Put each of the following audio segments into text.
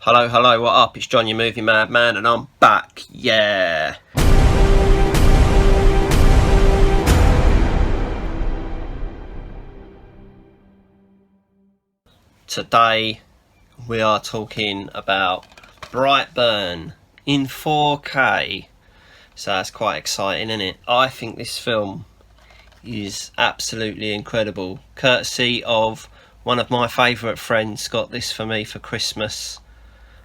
Hello, hello, what up? It's John, your movie madman, and I'm back, yeah! Today, we are talking about Brightburn in 4K. So that's quite exciting, isn't it? I think this film is absolutely incredible. Courtesy of one of my favourite friends, got this for me for Christmas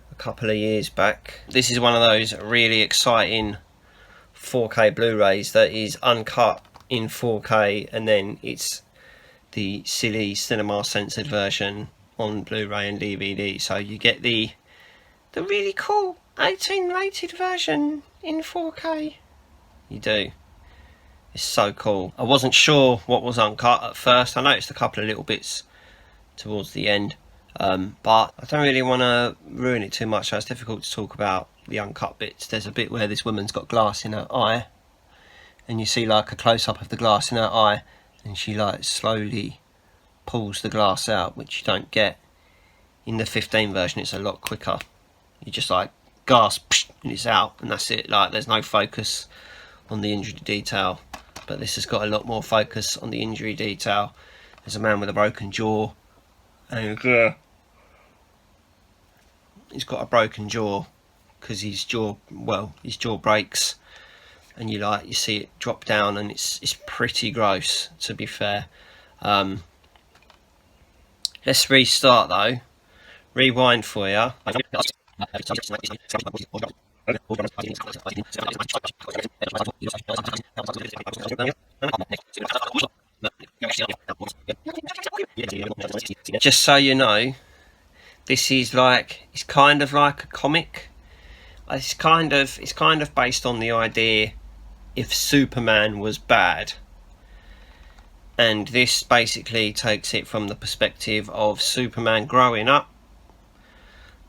a couple of years back. This is one of those really exciting 4K Blu-rays that is uncut in 4K, and then it's the silly cinema censored version on Blu-ray and DVD. So you get the really cool 18 rated version in 4K. You do. It's so cool. I wasn't sure what was uncut at first. I noticed a couple of little bits towards the end, but I don't really want to ruin it too much, so it's difficult to talk about the uncut bits. There's a bit where this woman's got glass in her eye, and you see like a close-up of the glass in her eye, and she like slowly pulls the glass out, which you don't get in the 15 version. It's a lot quicker. You just like gasp and it's out, and that's it. Like, there's no focus on the injury detail, but this has got a lot more focus on the injury detail. There's a man with a broken jaw, and he's got a broken jaw because his jaw breaks, and you see it drop down, and it's pretty gross, to be fair. Let's restart though. Rewind for you. Just so you know, this is it's kind of like a comic. It's kind of based on the idea if Superman was bad, and this basically takes it from the perspective of Superman growing up.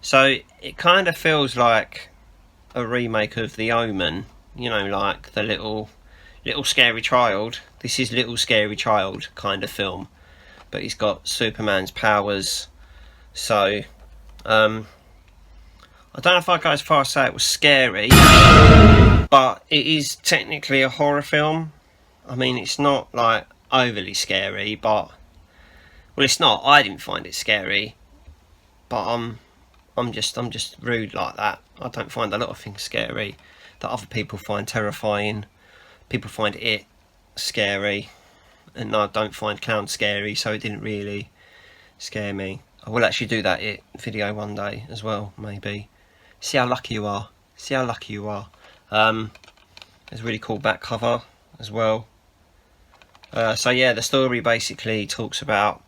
So it kind of feels like a remake of The Omen, you know, like the little scary child. This is Little Scary Child kind of film, but he's got Superman's powers. So I don't know if I go as far as say it was scary, but it is technically a horror film. I mean, it's not like overly scary, but it's not. I didn't find it scary, but I'm just rude like that. I don't find a lot of things scary that other people find terrifying. People find it scary, and I don't find clowns scary, so it didn't really scare me. I will actually do that video one day as well, maybe. See how lucky you are. See how lucky you are. There's a really cool back cover as well. So yeah, the story basically talks about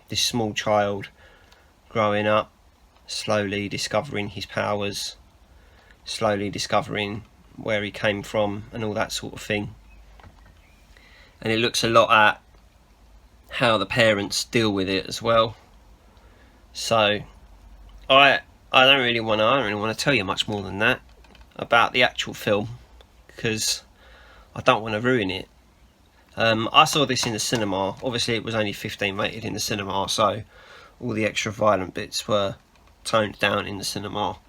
this small child growing up, slowly discovering his powers, slowly discovering where he came from and all that sort of thing. And it looks a lot at how the parents deal with it as well. So I don't really want to tell you much more than that about the actual film, because I don't want to ruin it. I saw this in the cinema. Obviously it was only 15 rated in the cinema, so all the extra violent bits were toned down in the cinema.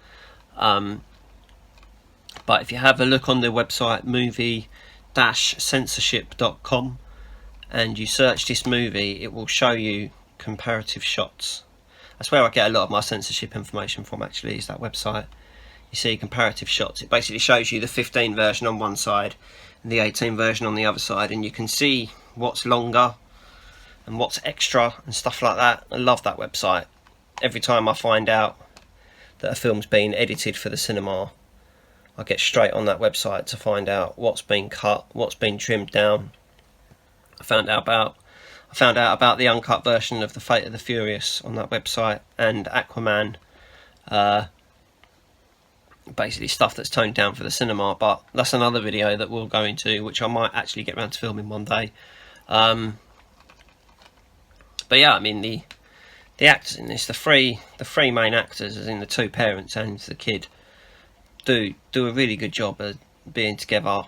But if you have a look on the website movie-censorship.com and you search this movie, it will show you comparative shots. That's where I get a lot of my censorship information from, actually, is that website. You see comparative shots. It basically shows you the 15 version on one side and the 18 version on the other side, and you can see what's longer and what's extra and stuff like that. I love that website. Every time I find out that a film's been edited for the cinema, I get straight on that website to find out what's been cut, what's been trimmed down. I found out about the uncut version of The Fate of the Furious on that website, and Aquaman. Basically stuff that's toned down for the cinema, but that's another video that we'll go into, which I might actually get around to filming one day. But yeah, I mean, the actors in this, the three main actors, as in the two parents and the kid, do a really good job of being together,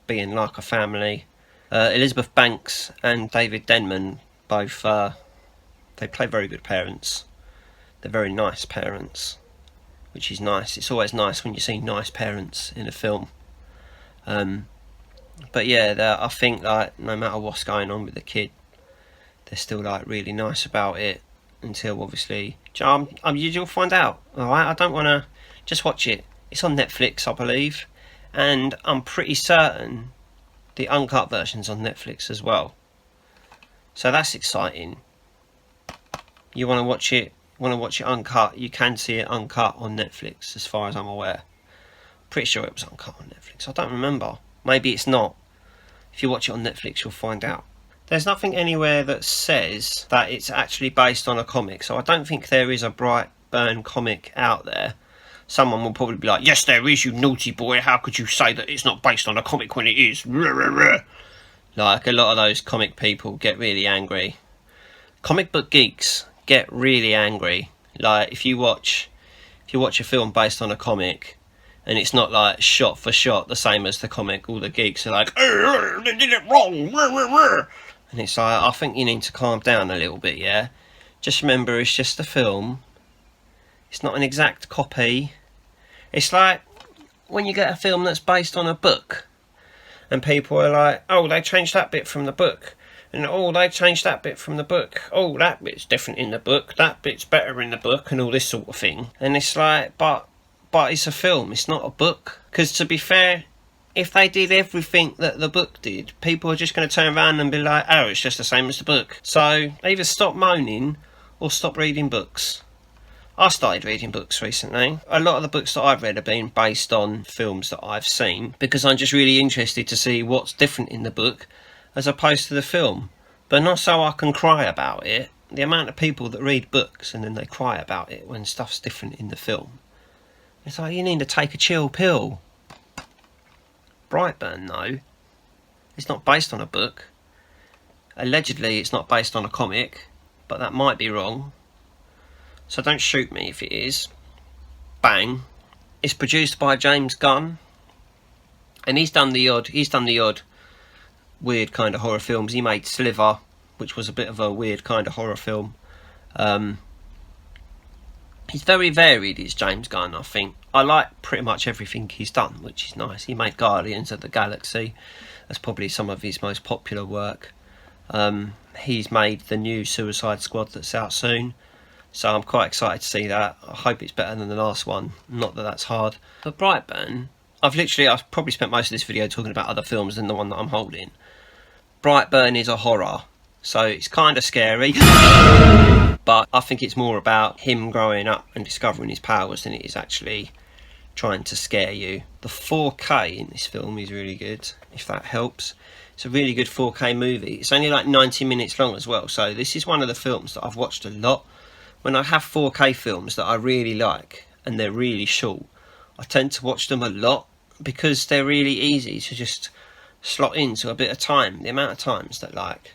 being like a family. Elizabeth Banks and David Denman both they play very good parents. They're very nice parents. which is nice. It's always nice when you see nice parents in a film. But yeah, I think like no matter what's going on with the kid, they're still like really nice about it until obviously you'll find out. Alright, I don't want to just watch it. It's on Netflix, I believe, and I'm pretty certain the uncut version's on Netflix as well. So that's exciting. You want to watch it uncut, you can see it uncut on Netflix as far as I'm aware. Pretty sure it was uncut on Netflix. I don't remember. Maybe it's not. If you watch it on Netflix, you'll find out. There's nothing anywhere that says that it's actually based on a comic, so I don't think there is a Brightburn comic out there. Someone will probably be like, yes there is, you naughty boy, how could you say that it's not based on a comic when it is? Like, a lot of those comic people get really angry. Comic book geeks get really angry. Like, if you watch a film based on a comic and it's not like shot for shot the same as the comic, all the geeks are like, they did it wrong, and it's like, I think you need to calm down a little bit, yeah? Just remember, it's just a film. It's not an exact copy. It's like when you get a film that's based on a book and people are like, oh, they changed that bit from the book, and oh, they changed that bit from the book, oh, that bit's different in the book, that bit's better in the book, and all this sort of thing. And it's like, but it's a film, it's not a book. Because to be fair, if they did everything that the book did, people are just going to turn around and be like, oh, it's just the same as the book. So either stop moaning or stop reading books. I started reading books recently. A lot of the books that I've read have been based on films that I've seen, because I'm just really interested to see what's different in the book as opposed to the film. But not so I can cry about it. The amount of people that read books and then they cry about it when stuff's different in the film. It's like, you need to take a chill pill. Brightburn, though, it's not based on a book. Allegedly, it's not based on a comic, but that might be wrong. So don't shoot me if it is. Bang. It's produced by James Gunn, and he's done the odd weird kind of horror films. He made Sliver, which was a bit of a weird kind of horror film. He's very varied, is James Gunn, I think. I like pretty much everything he's done, which is nice. He made Guardians of the Galaxy. That's probably some of his most popular work. He's made the new Suicide Squad that's out soon. So I'm quite excited to see that. I hope it's better than the last one. Not that that's hard. But Brightburn, I've probably spent most of this video talking about other films than the one that I'm holding. Brightburn is a horror, so it's kind of scary. But I think it's more about him growing up and discovering his powers than it is actually trying to scare you. The 4K in this film is really good, if that helps. It's a really good 4K movie. It's only like 90 minutes long as well, so this is one of the films that I've watched a lot. When I have 4K films that I really like and they're really short, I tend to watch them a lot because they're really easy to just slot into a bit of time. The amount of times that like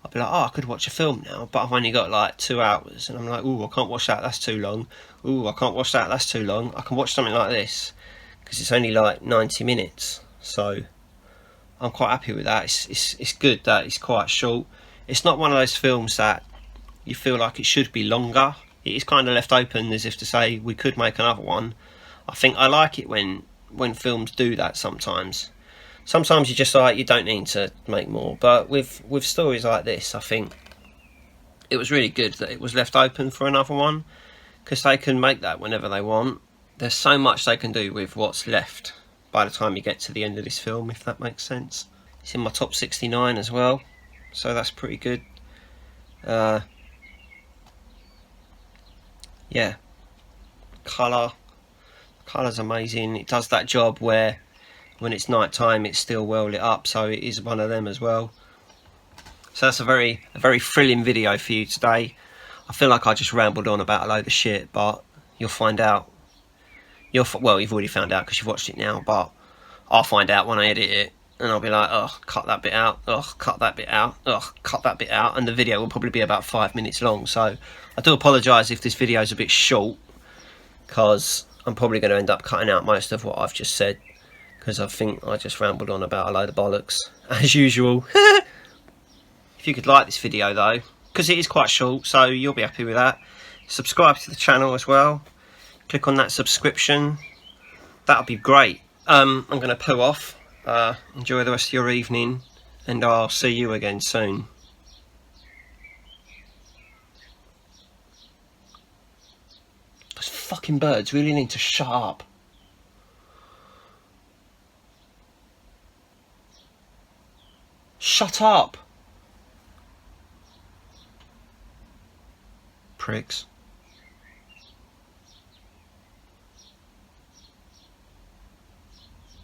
I'll be like, oh, I could watch a film now, but I've only got like 2 hours, and I'm like, oh, I can't watch that, that's too long. Oh, I can't watch that, that's too long. I can watch something like this because it's only like 90 minutes, so I'm quite happy with that. It's good that it's quite short. It's not one of those films that you feel like it should be longer. It is kind of left open as if to say we could make another one. I think I like it when films do that sometimes. Sometimes you just like, you don't need to make more, but with stories like this, I think it was really good that it was left open for another one, because they can make that whenever they want. There's so much they can do with what's left by the time you get to the end of this film, if that makes sense. It's in my top 69 as well, so that's pretty good. Yeah, colour's amazing. It does that job where when it's night time it's still well lit up, so it is one of them as well. So that's a very thrilling video for you today. I feel like I just rambled on about a load of shit, but you'll find out. Well, you've already found out because you've watched it now, but I'll find out when I edit it, and I'll be like, oh, cut that bit out, oh, cut that bit out, oh, cut that bit out, and the video will probably be about 5 minutes long. So I do apologise if this video is a bit short, because I'm probably going to end up cutting out most of what I've just said, because I think I just rambled on about a load of bollocks, as usual. If you could like this video though, because it is quite short, so you'll be happy with that. Subscribe to the channel as well. click on that subscription. That'll be great. I'm going to poo off. Enjoy the rest of your evening, and I'll see you again soon. Those fucking birds really need to shut up. Shut up! Pricks.